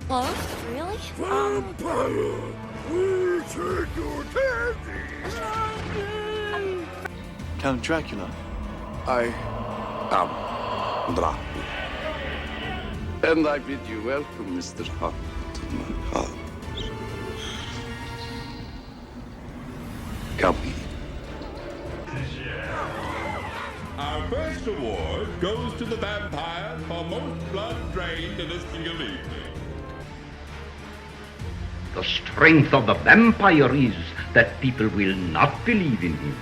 Huh? Really? Vampire! We take your candy! Count Dracula. I am Dracula. And I bid you welcome, Mr. Hunt, to my house. Come in. Our first award goes to the vampire for most blood drained in a single evening. The strength of the vampire is that people will not believe in him.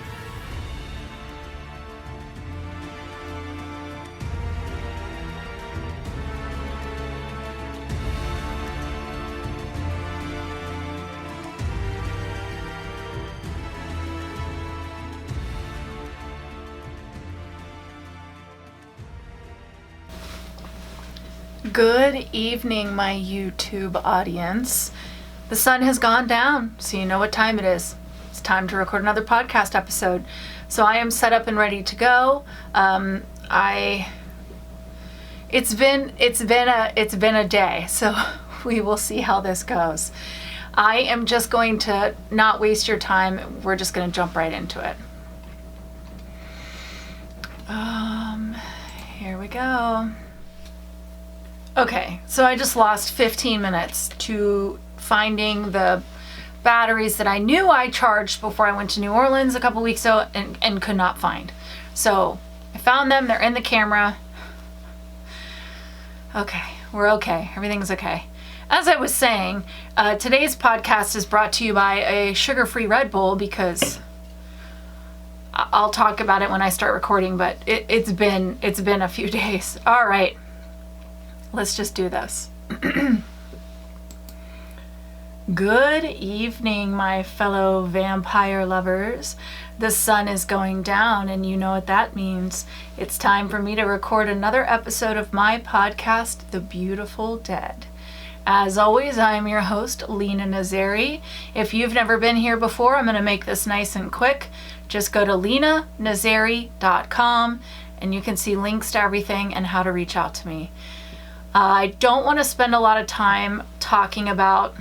Good evening, my YouTube audience. The sun has gone down, so you know what time it is. It's time to record another podcast episode. So I am set up and ready to go. It's been a day, so we will see how this goes. I am just going to not waste your time. We're just going to jump right into it. Here we go. Okay, so I just lost 15 minutes to finding the batteries that I knew I charged before I went to New Orleans a couple weeks ago and could not find. So I found them, they're in the camera. Okay, we're okay, everything's okay. As I was saying, today's podcast is brought to you by a sugar-free Red Bull because I'll talk about it when I start recording, but it's been a few days. All right. Let's just do this. Good evening, my fellow vampire lovers. The sun is going down, and you know what that means. It's time for me to record another episode of my podcast, The Beautiful Dead. As always, I'm your host, Lena Nazari. If you've never been here before, I'm going to make this nice and quick. Just go to lenanazari.com, and you can see links to everything and how to reach out to me. I don't want to spend a lot of time talking about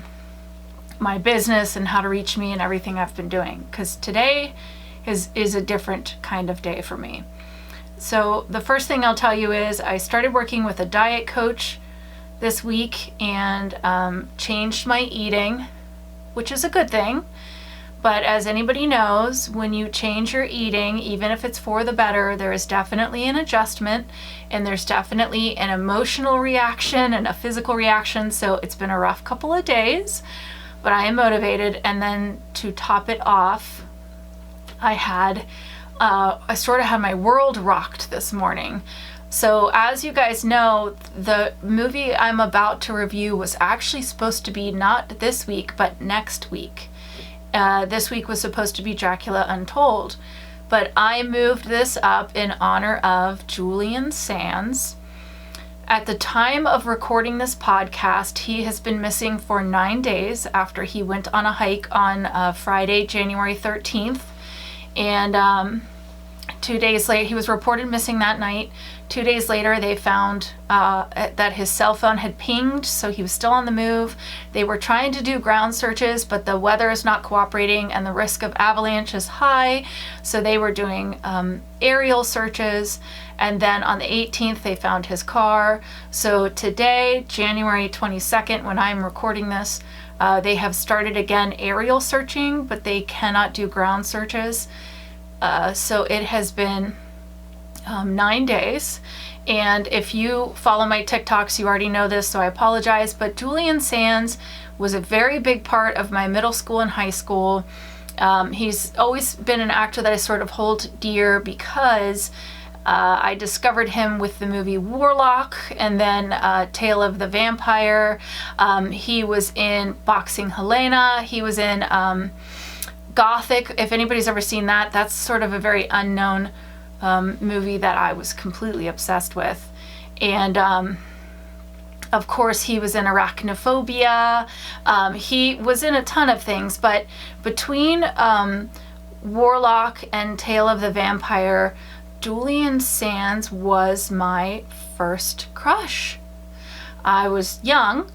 my business and how to reach me and everything I've been doing, because today is a different kind of day for me. So the first thing I'll tell you is I started working with a diet coach this week and changed my eating, which is a good thing. But as anybody knows, when you change your eating, even if it's for the better, there is definitely an adjustment and there's definitely an emotional reaction and a physical reaction. So it's been a rough couple of days, but I am motivated. And then to top it off, I sort of had my world rocked this morning. So as you guys know, the movie I'm about to review was actually supposed to be not this week, but next week. This week was supposed to be Dracula Untold, but I moved this up in honor of Julian Sands. At the time of recording this podcast, he has been missing for 9 days after he went on a hike on Friday, January 13th. And 2 days later, he was reported missing that night. 2 days later, they found that his cell phone had pinged, so he was still on the move. They were trying to do ground searches, but the weather is not cooperating and the risk of avalanche is high, so they were doing aerial searches. And then on the 18th, they found his car. So today, January 22nd, when I'm recording this, they have started again aerial searching, but they cannot do ground searches. So it has been 9 days, and if you follow my TikToks, you already know this, so I apologize, but Julian Sands was a very big part of my middle school and high school. He's always been an actor that I sort of hold dear because I discovered him with the movie Warlock and then Tale of the Vampire. He was in Boxing Helena. He was in Gothic. If anybody's ever seen that, that's sort of a very unknown movie that I was completely obsessed with. And of course he was in Arachnophobia. He was in a ton of things, but between Warlock and Tale of the Vampire, Julian Sands was my first crush. I was young,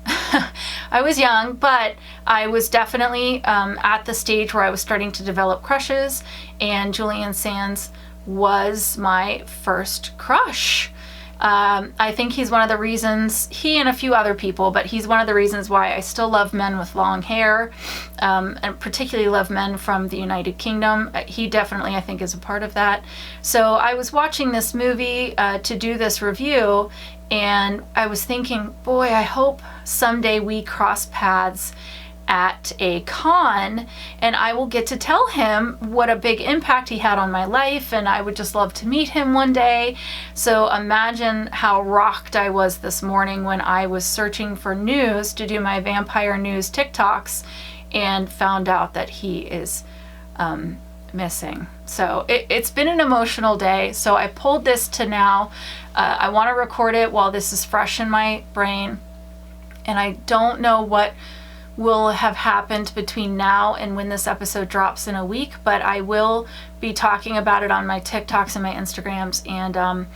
I was young, but I was definitely at the stage where I was starting to develop crushes, and Julian Sands was my first crush. I think he's one of the reasons, he and a few other people, but he's one of the reasons why I still love men with long hair, and particularly love men from the United Kingdom. He definitely, I think, is a part of that. So I was watching this movie to do this review, and I was thinking, boy, I hope someday we cross paths at a con and I will get to tell him what a big impact he had on my life, and I would just love to meet him one day. So imagine how rocked I was this morning when I was searching for news to do my vampire news TikToks and found out that he is missing. So it's been an emotional day. So I pulled this to now. I want to record it while this is fresh in my brain, and I don't know what will have happened between now and when this episode drops in a week, but I will be talking about it on my TikToks and my Instagrams, and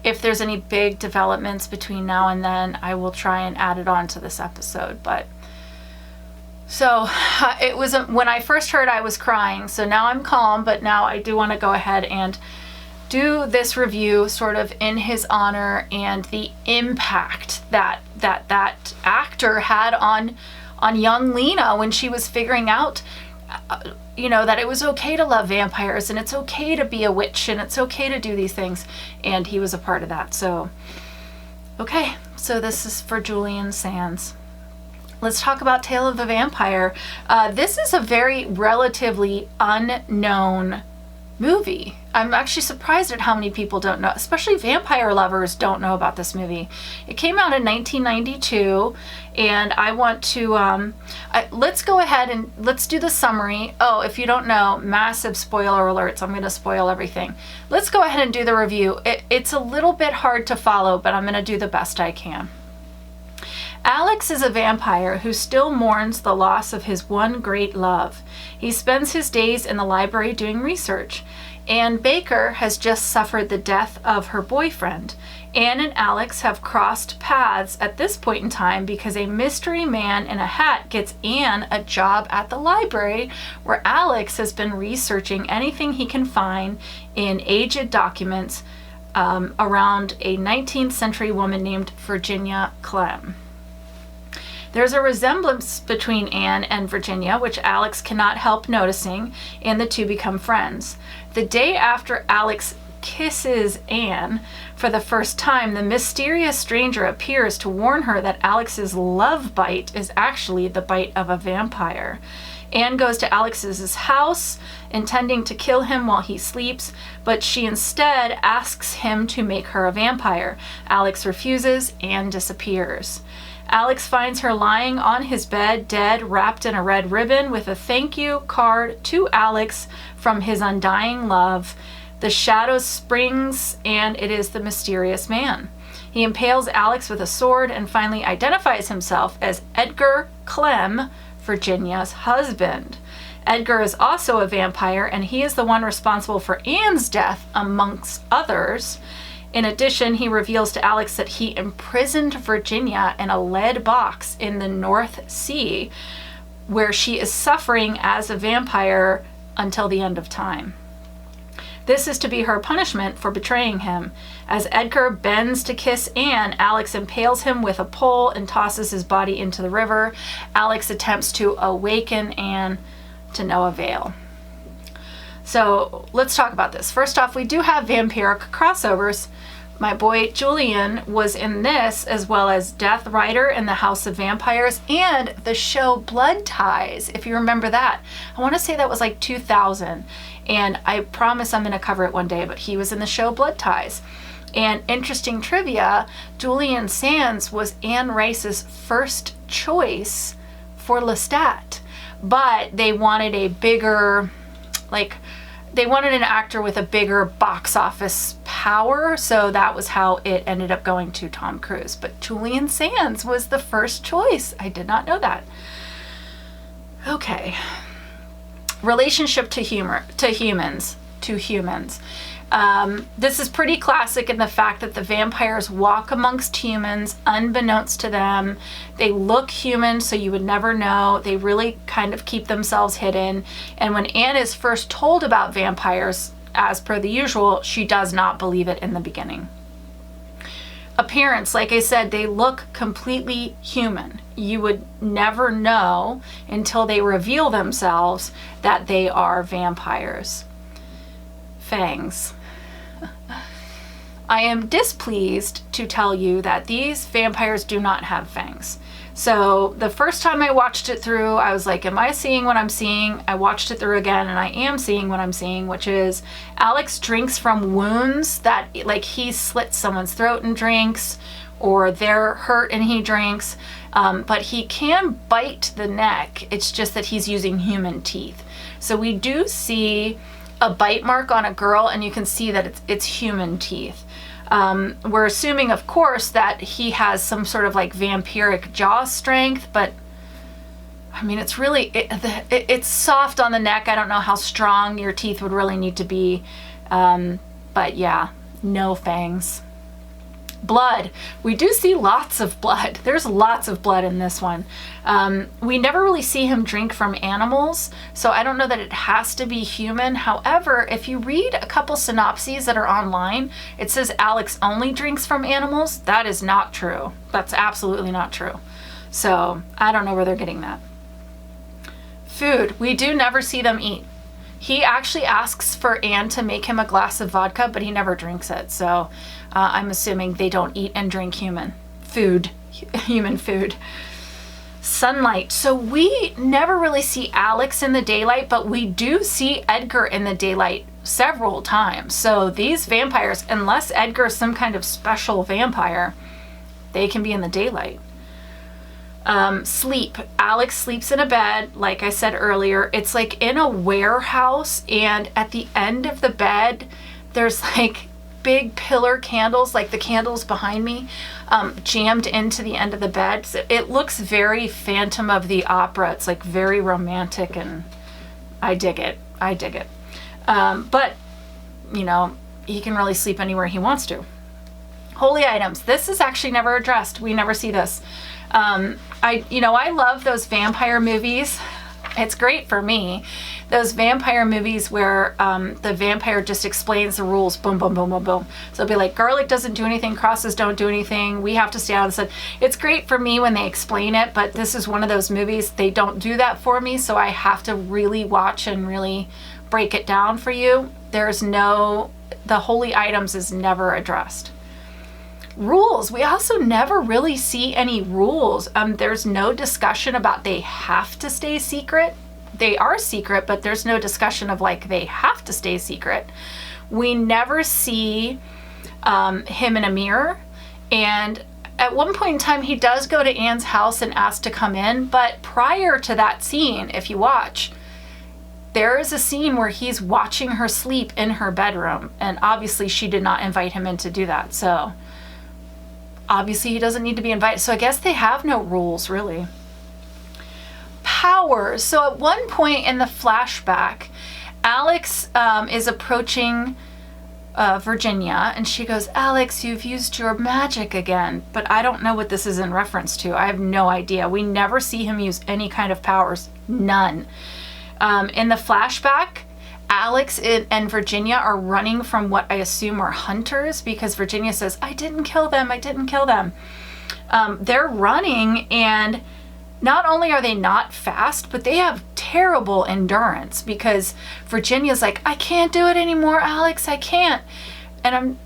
if there's any big developments between now and then, I will try and add it on to this episode. But so it was when I first heard, I was crying, so now I'm calm, but now I do want to go ahead and do this review sort of in his honor and the impact that actor had on young Lena when she was figuring out, that it was okay to love vampires and it's okay to be a witch and it's okay to do these things. And he was a part of that. So, okay, so this is for Julian Sands. Let's talk about Tale of the Vampire. This is a very relatively unknown movie. I'm actually surprised at how many people don't know, especially vampire lovers don't know about this movie. It came out in 1992, and I want to, let's go ahead and let's do the summary. Oh, if you don't know, massive spoiler alerts. I'm going to spoil everything. Let's go ahead and do the review. It's a little bit hard to follow, but I'm going to do the best I can. Alex is a vampire who still mourns the loss of his one great love. He spends his days in the library doing research. Anne Baker has just suffered the death of her boyfriend. Anne and Alex have crossed paths at this point in time because a mystery man in a hat gets Anne a job at the library, where Alex has been researching anything he can find in aged documents around a 19th century woman named Virginia Clem. There's a resemblance between Anne and Virginia, which Alex cannot help noticing, and the two become friends. The day after Alex kisses Anne for the first time, the mysterious stranger appears to warn her that Alex's love bite is actually the bite of a vampire. Anne goes to Alex's house, intending to kill him while he sleeps, but she instead asks him to make her a vampire. Alex refuses and disappears. Alex finds her lying on his bed, dead, wrapped in a red ribbon, with a thank you card to Alex from his undying love. The shadow springs, and it is the mysterious man. He impales Alex with a sword and finally identifies himself as Edgar Clem, Virginia's husband. Edgar is also a vampire, and he is the one responsible for Anne's death, amongst others. In addition, he reveals to Alex that he imprisoned Virginia in a lead box in the North Sea, where she is suffering as a vampire until the end of time. This is to be her punishment for betraying him. As Edgar bends to kiss Anne, Alex impales him with a pole and tosses his body into the river. Alex attempts to awaken Anne, to no avail. So let's talk about this. First off, we do have vampiric crossovers. My boy Julian was in this, as well as Death Rider in the House of Vampires and the show Blood Ties, if you remember that. I want to say that was like 2000, and I promise I'm going to cover it one day, but he was in the show Blood Ties. And interesting trivia, Julian Sands was Anne Rice's first choice for Lestat, but they wanted a bigger, they wanted an actor with a bigger box office power, so that was how it ended up going to Tom Cruise. But Julian Sands was the first choice. I did not know that. Okay. Relationship to humans. This is pretty classic in the fact that the vampires walk amongst humans unbeknownst to them. They look human, so you would never know. They really kind of keep themselves hidden. And when Anne is first told about vampires, as per the usual, she does not believe it in the beginning. Appearance, like I said, they look completely human. You would never know until they reveal themselves that they are vampires. Fangs. I am displeased to tell you that these vampires do not have fangs. So the first time I watched it through, I was like, am I seeing what I'm seeing? I watched it through again, and I am seeing what I'm seeing, which is Alex drinks from wounds that, like, he slits someone's throat and drinks, or they're hurt and he drinks. But he can bite the neck. It's just that he's using human teeth. So we do see a bite mark on a girl, and you can see that it's human teeth. We're assuming, of course, that he has some sort of like vampiric jaw strength, but I mean, it's really, it's soft on the neck. I don't know how strong your teeth would really need to be. But yeah, no fangs. Blood. We do see lots of blood. There's lots of blood in this one. We never really see him drink from animals, so I don't know that it has to be human. However, if you read a couple synopses that are online, it says Alex only drinks from animals. That is not true. That's absolutely not true. So I don't know where they're getting that. Food. We do never see them eat. He actually asks for Anne to make him a glass of vodka, but he never drinks it. So I'm assuming they don't eat and drink human food. Sunlight. So we never really see Alex in the daylight, but we do see Edgar in the daylight several times. So these vampires, unless Edgar is some kind of special vampire, they can be in the daylight. Sleep. Alex sleeps in a bed, like I said earlier. It's like in a warehouse, and at the end of the bed, there's like big pillar candles, like the candles behind me, jammed into the end of the bed. So it looks very Phantom of the Opera. It's like very romantic, and I dig it. But, you know, he can really sleep anywhere he wants to. Holy items. This is actually never addressed. We never see this. I love those vampire movies. It's great for me. Those vampire movies where the vampire just explains the rules, boom, boom, boom, boom, boom. So it'll be like, garlic doesn't do anything, crosses don't do anything, we have to stay out of the sun. It's great for me when they explain it, but this is one of those movies, they don't do that for me, so I have to really watch and really break it down for you. The holy items is never addressed. Rules. We also never really see any rules. There's no discussion about they have to stay secret. They are secret, but there's no discussion of like they have to stay secret. We never see him in a mirror. And at one point in time, he does go to Anne's house and ask to come in. But prior to that scene, if you watch, there is a scene where he's watching her sleep in her bedroom. And obviously she did not invite him in to do that. So obviously he doesn't need to be invited. So I guess they have no rules, really. Powers. So at one point in the flashback, Alex is approaching Virginia, and she goes, Alex, you've used your magic again. But I don't know what this is in reference to. I have no idea. We never see him use any kind of powers. None. In the flashback, Alex and Virginia are running from what I assume are hunters, because Virginia says, I didn't kill them. They're running, and not only are they not fast, but they have terrible endurance, because Virginia's like, I can't do it anymore, Alex, I can't. And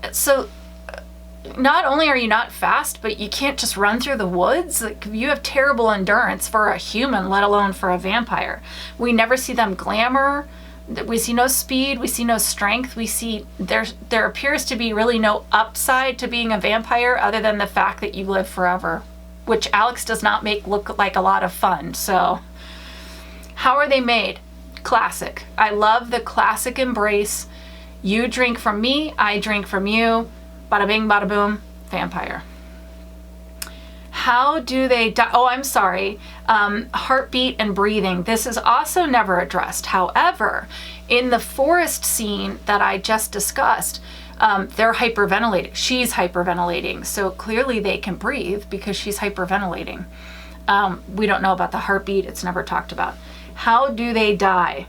not only are you not fast, but you can't just run through the woods. Like, you have terrible endurance for a human, let alone for a vampire. We never see them glamour. We see no speed, we see no strength, we see there appears to be really no upside to being a vampire other than the fact that you live forever, which Alex does not make look like a lot of fun. So how are they made? Classic. I love the classic embrace. You drink from me, I drink from you. Bada bing, bada boom, vampire. How do they die? Oh, I'm sorry. Heartbeat and breathing. This is also never addressed. However, in the forest scene that I just discussed, they're hyperventilating. She's hyperventilating. So clearly they can breathe because she's hyperventilating. We don't know about the heartbeat. It's never talked about. How do they die?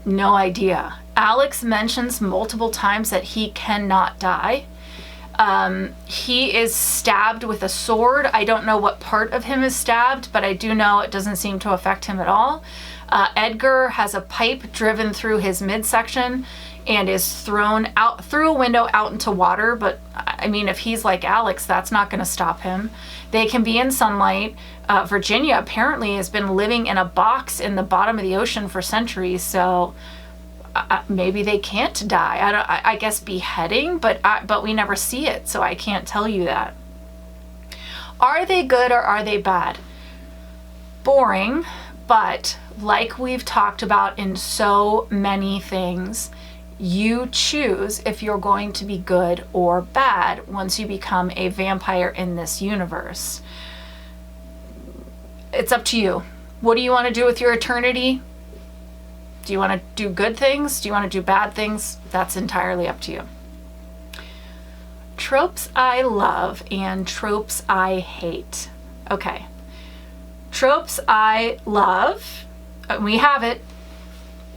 No idea. Alex mentions multiple times that he cannot die. He is stabbed with a sword. I don't know what part of him is stabbed, but I do know it doesn't seem to affect him at all. Edgar has a pipe driven through his midsection and is thrown out through a window out into water. But I mean, if he's like Alex, that's not going to stop him. They can be in sunlight. Virginia apparently has been living in a box in the bottom of the ocean for centuries. So maybe they can't die. I guess beheading, but we never see it, so I can't tell you that. Are they good or are they bad? Boring, but like we've talked about in so many things, you choose if you're going to be good or bad once you become a vampire in this universe. It's up to you. What do you want to do with your eternity? Do you want to do good things? Do you want to do bad things? That's entirely up to you. Tropes I love and tropes I hate. Okay. Tropes I love. We have it.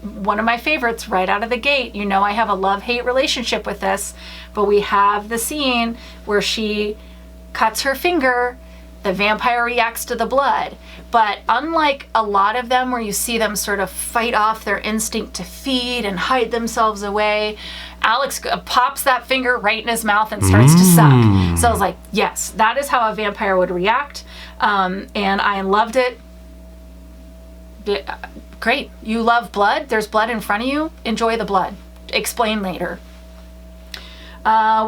One of my favorites right out of the gate. You know I have a love-hate relationship with this, but we have the scene where she cuts her finger. The vampire reacts to the blood. But unlike a lot of them where you see them sort of fight off their instinct to feed and hide themselves away, Alex pops that finger right in his mouth and starts to suck. So I was like, yes, that is how a vampire would react. And I loved it. Great. You love blood. There's blood in front of you. Enjoy the blood. Explain later.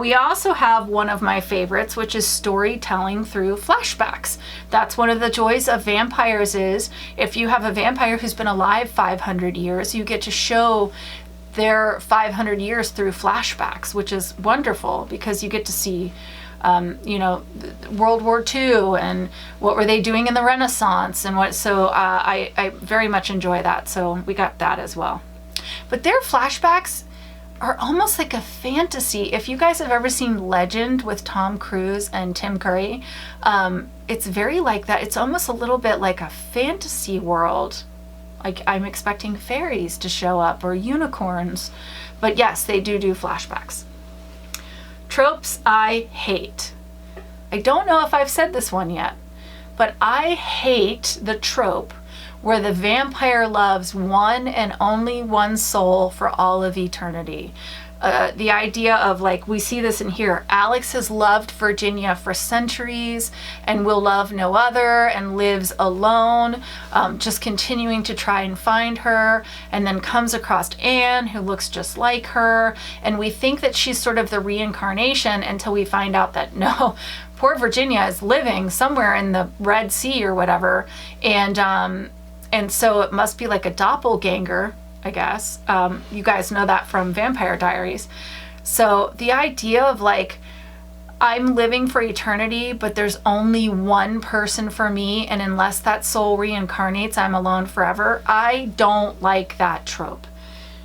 We also have one of my favorites, which is storytelling through flashbacks. That's one of the joys of vampires is if you have a vampire who's been alive 500 years, you get to show their 500 years through flashbacks, which is wonderful because you get to see, World War II and what were they doing in the Renaissance and what. So I very much enjoy that. So we got that as well. But their flashbacks are almost like a fantasy. If you guys have ever seen Legend with Tom Cruise and Tim Curry, it's very like that. It's almost a little bit like a fantasy world. Like I'm expecting fairies to show up or unicorns. But yes, they do flashbacks. Tropes I hate. I don't know if I've said this one yet, but I hate the trope where the vampire loves one and only one soul for all of eternity. The idea of, like, we see this in here. Alex has loved Virginia for centuries and will love no other and lives alone, just continuing to try and find her, and then comes across Anne, who looks just like her, and we think that she's sort of the reincarnation until we find out that no, poor Virginia is living somewhere in the Red Sea or whatever, and so it must be like a doppelganger, I guess. You guys know that from Vampire Diaries. So the idea of like, I'm living for eternity, but there's only one person for me, and unless that soul reincarnates, I'm alone forever. I don't like that trope.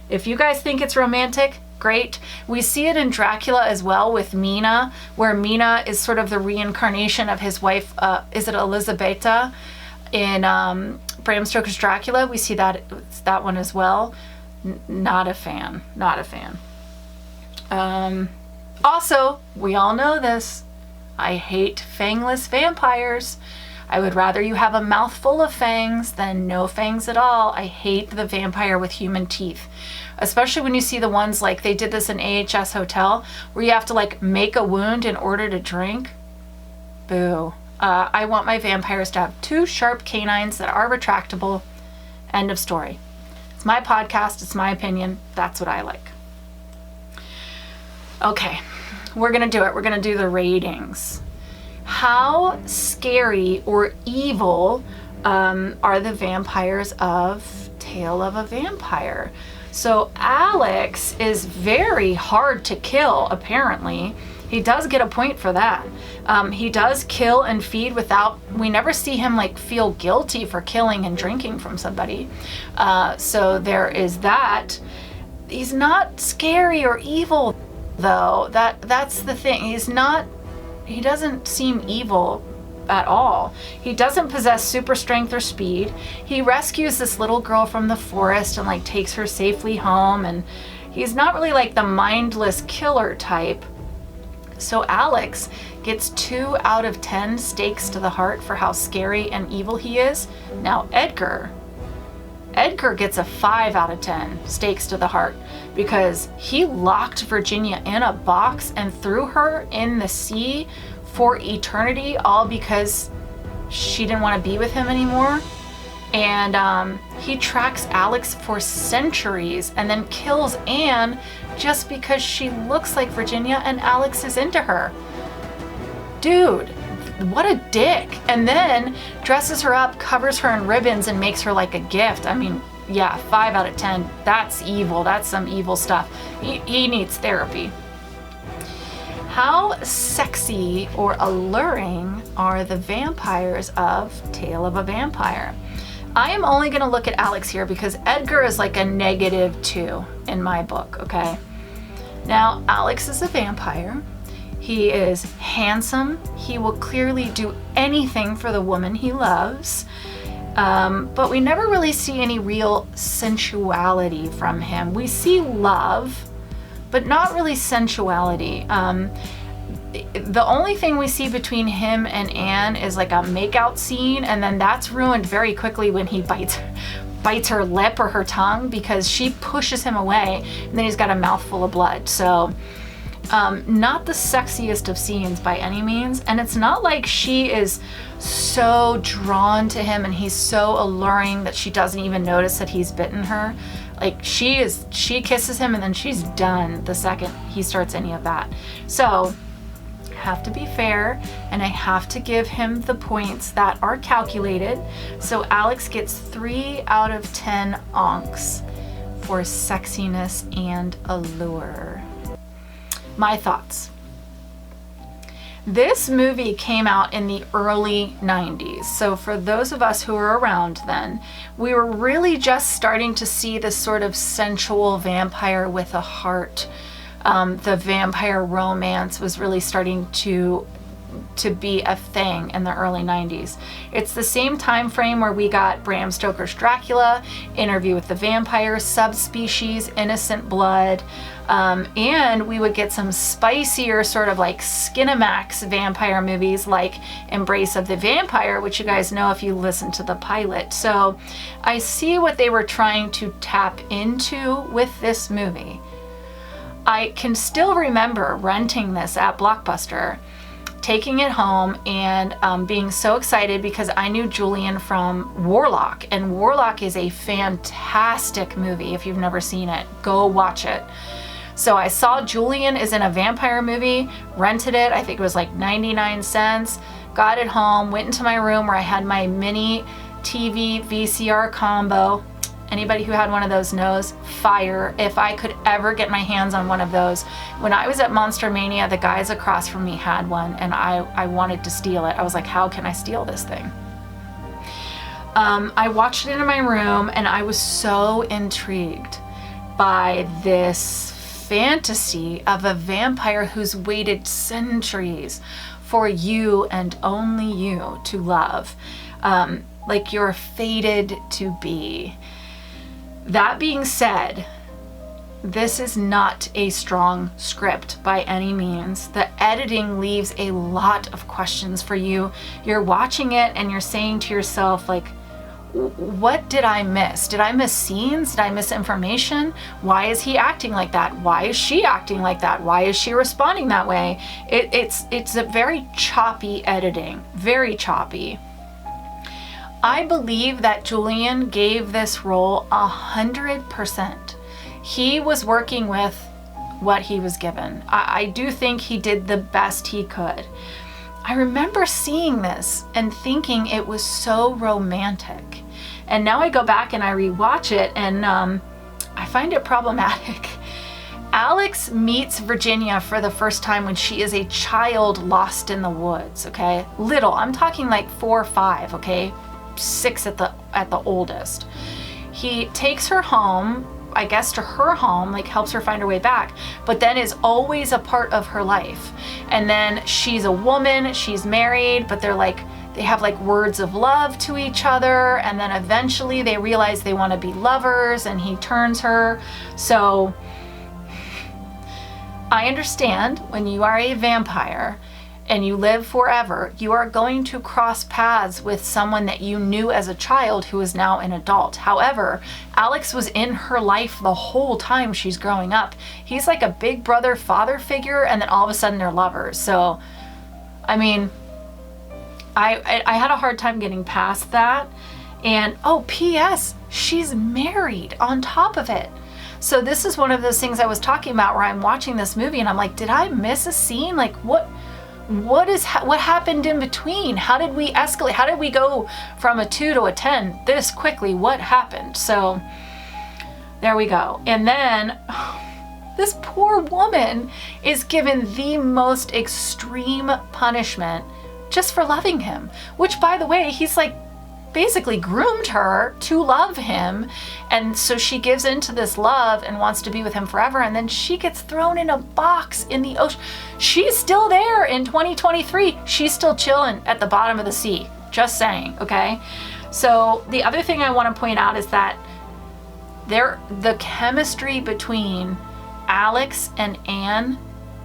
If you guys think it's romantic, great. We see it in Dracula as well with Mina, where Mina is sort of the reincarnation of his wife, is it Elisabetta? In Bram Stoker's Dracula, we see that one as well. Not a fan. Also, we all know this. I hate fangless vampires. I would rather you have a mouthful of fangs than no fangs at all. I hate the vampire with human teeth. Especially when you see the ones like they did this in AHS Hotel, where you have to like make a wound in order to drink. Boo. I want my vampires to have 2 sharp canines that are retractable. End of story. It's my podcast. It's my opinion. That's what I like. Okay, we're going to do it. We're going to do the ratings. How scary or evil are the vampires of Tale of a Vampire? So Alex is very hard to kill, apparently. He does get a point for that. He does kill and feed without, we never see him like feel guilty for killing and drinking from somebody. So there is that. He's not scary or evil though. That's the thing. He doesn't seem evil at all. He doesn't possess super strength or speed. He rescues this little girl from the forest and like takes her safely home, and he's not really like the mindless killer type. So Alex gets 2 out of 10 stakes to the heart for how scary and evil he is. Now Edgar gets a 5 out of 10 stakes to the heart because he locked Virginia in a box and threw her in the sea for eternity, all because she didn't want to be with him anymore. And he tracks Alex for centuries and then kills Anne just because she looks like Virginia and Alex is into her. Dude, what a dick. And then dresses her up, covers her in ribbons, and makes her like a gift. I mean, yeah, 5 out of 10. That's evil. That's some evil stuff. He needs therapy. How sexy or alluring are the vampires of Tale of a Vampire? I am only going to look at Alex here because Edgar is like a -2 in my book, okay? Now, Alex is a vampire. He is handsome. He will clearly do anything for the woman he loves. But we never really see any real sensuality from him. We see love, but not really sensuality. The only thing we see between him and Anne is like a makeout scene, and then that's ruined very quickly when he bites her lip or her tongue because she pushes him away, and then he's got a mouthful of blood. So not the sexiest of scenes by any means, and it's not like she is so drawn to him and he's so alluring that she doesn't even notice that he's bitten her. Like she kisses him and then she's done the second he starts any of that. So I have to be fair, and I have to give him the points that are calculated. So Alex gets 3 out of 10 onks for sexiness and allure. My thoughts. This movie came out in the early 90s. So for those of us who were around then, we were really just starting to see this sort of sensual vampire with a heart. The vampire romance was really starting to be a thing in the early 90s. It's the same time frame where we got Bram Stoker's Dracula, Interview with the Vampire, Subspecies, Innocent Blood, and we would get some spicier sort of like Skinamax vampire movies like Embrace of the Vampire, which you guys know if you listen to the pilot. So I see what they were trying to tap into with this movie. I can still remember renting this at Blockbuster, taking it home, and being so excited because I knew Julian from Warlock, and Warlock is a fantastic movie. If you've never seen it, go watch it. So I saw Julian is in a vampire movie, rented it, I think it was like 99 cents, got it home, went into my room where I had my mini TV VCR combo. Anybody who had one of those knows, fire. If I could ever get my hands on one of those. When I was at Monster Mania, the guys across from me had one, and I wanted to steal it. I was like, how can I steal this thing? I watched it in my room, and I was so intrigued by this fantasy of a vampire who's waited centuries for you and only you to love. Like you're fated to be. That being said, this is not a strong script by any means. The editing leaves a lot of questions for you. You're watching it and you're saying to yourself, like, what did I miss? Did I miss scenes? Did I miss information? Why is he acting like that? Why is she acting like that? Why is she responding that way? It's a very choppy editing, very choppy. I believe that Julian gave this role 100%. He was working with what he was given. I do think he did the best he could. I remember seeing this and thinking it was so romantic. And now I go back and I rewatch it, and I find it problematic. Alex meets Virginia for the first time when she is a child lost in the woods, okay? Little, I'm talking like 4 or 5, okay? 6 at the oldest. He takes her home, I guess to her home, like helps her find her way back, but then is always a part of her life. And then she's a woman, she's married, but they have like words of love to each other, and then eventually they realize they want to be lovers and he turns her. So I understand when you are a vampire and you live forever, you are going to cross paths with someone that you knew as a child who is now an adult. However, Alex was in her life the whole time she's growing up. He's like a big brother father figure, and then all of a sudden they're lovers. So, I mean, I had a hard time getting past that. And oh, P.S., she's married on top of it. So this is one of those things I was talking about where I'm watching this movie and I'm like, did I miss a scene? Like what happened in between? How did we escalate? How did we go from a 2 to a 10 this quickly? What happened? So there we go. And then this poor woman is given the most extreme punishment just for loving him, which, by the way, he's like basically groomed her to love him. And so she gives into this love and wants to be with him forever. And then she gets thrown in a box in the ocean. She's still there in 2023. She's still chilling at the bottom of the sea. Just saying, okay? So the other thing I want to point out is that the chemistry between Alex and Anne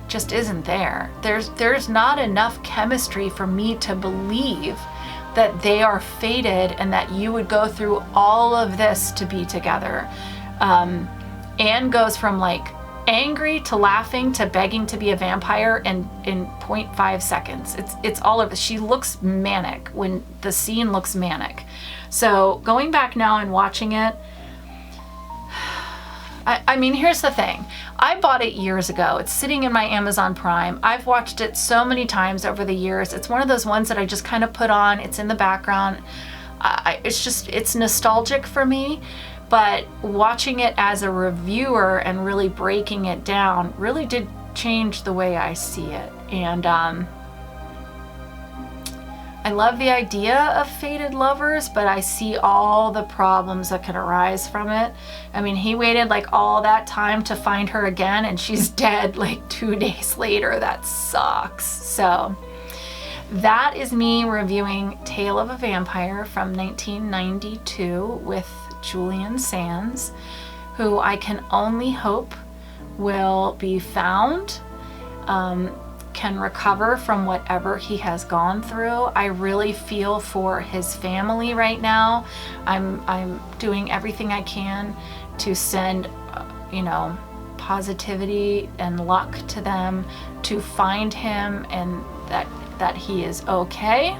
just isn't there. There's not enough chemistry for me to believe that they are fated and that you would go through all of this to be together. Anne goes from like angry to laughing to begging to be a vampire in 0.5 seconds. It's all of it. She looks manic when the scene looks manic. So going back now and watching it, I mean, here's the thing. I bought it years ago. It's sitting in my Amazon Prime. I've watched it so many times over the years. It's one of those ones that I just kind of put on. It's in the background. It's nostalgic for me. But watching it as a reviewer and really breaking it down really did change the way I see it. And I love the idea of fated lovers, but I see all the problems that could arise from it. I mean, he waited like all that time to find her again, and she's dead like 2 days later. That sucks. So that is me reviewing Tale of a Vampire from 1992 with Julian Sands, who I can only hope will be found, can recover from whatever he has gone through. I really feel for his family right now. I'm doing everything I can to send, positivity and luck to them to find him and that he is okay.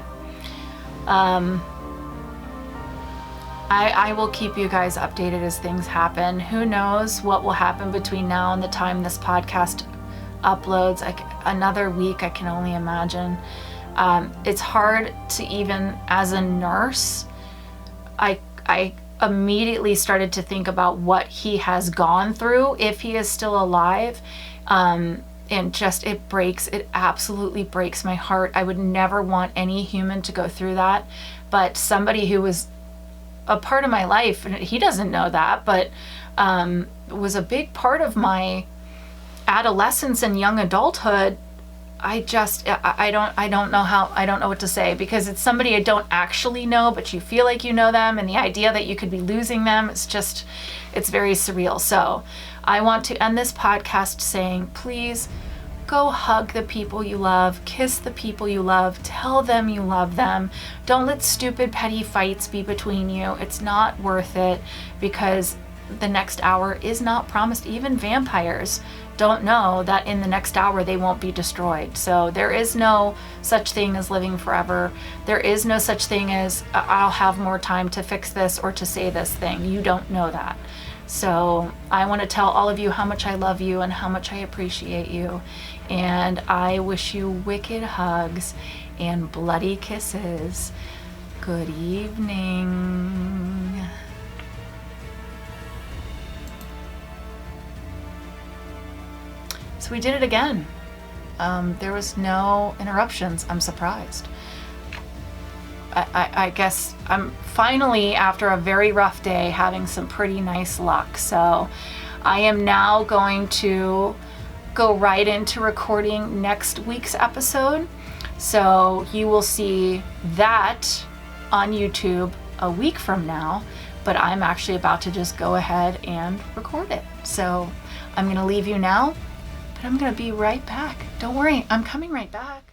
I will keep you guys updated as things happen. Who knows what will happen between now and the time this podcast uploads. Another week, I can only imagine. It's hard to even, as a nurse, I immediately started to think about what he has gone through, if he is still alive. And just, it absolutely breaks my heart. I would never want any human to go through that. But somebody who was a part of my life, and he doesn't know that, but was a big part of my adolescence and young adulthood. I don't know what to say, because it's somebody I don't actually know, but you feel like you know them, and the idea that you could be losing them, it's very surreal. So I want to end this podcast saying, please go hug the people you love, kiss the people you love, tell them you love them. Don't let stupid petty fights be between you. It's not worth it, because the next hour is not promised. Even vampires don't know that in the next hour they won't be destroyed. So there is no such thing as living forever. There is no such thing as I'll have more time to fix this or to say this thing. You don't know that. So I want to tell all of you how much I love you and how much I appreciate you. And I wish you wicked hugs and bloody kisses. Good evening. So we did it again. There was no interruptions. I'm surprised. I guess I'm finally, after a very rough day, having some pretty nice luck. So I am now going to go right into recording next week's episode. So you will see that on YouTube a week from now, but I'm actually about to just go ahead and record it. So I'm going to leave you now, but I'm going to be right back. Don't worry, I'm coming right back.